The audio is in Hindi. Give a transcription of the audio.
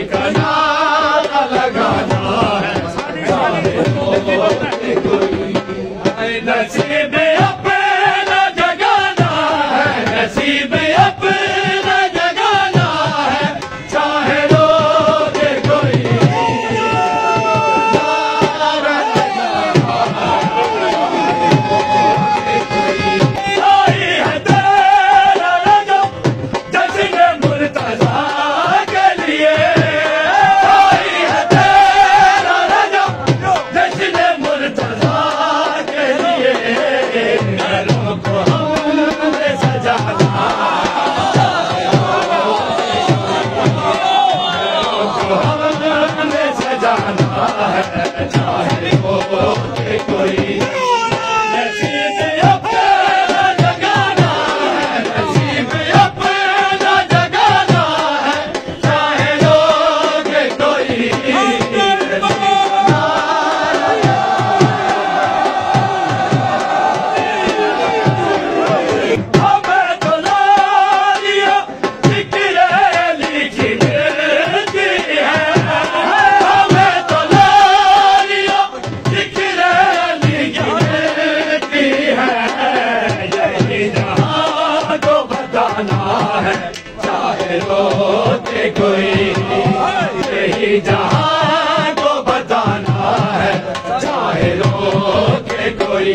का नारा लगाना है, नसीब अपना जगाना है, नसीब अपना जगाना है, चाहे रोके कोई आई है तेरा रजब जश्न मुर्तज़ा के लिए, आई है तेरा रजब जश्न मुर्तज़ा के लिए, घरों को हमने सजाना, हमने सजाना है, चाहे हो कोई नसीब अपना जगाना है, नसीब अपना जगाना है, चाहे लोग कोई हमें तो लालिया जिक्र लिखी मिलती है, हमें तो लालिया जिक्र लिखी मिलती है, यही जहां को बताना है, चाहे रोके कोई, यही जहां को बताना है, चाहे रोके कोई,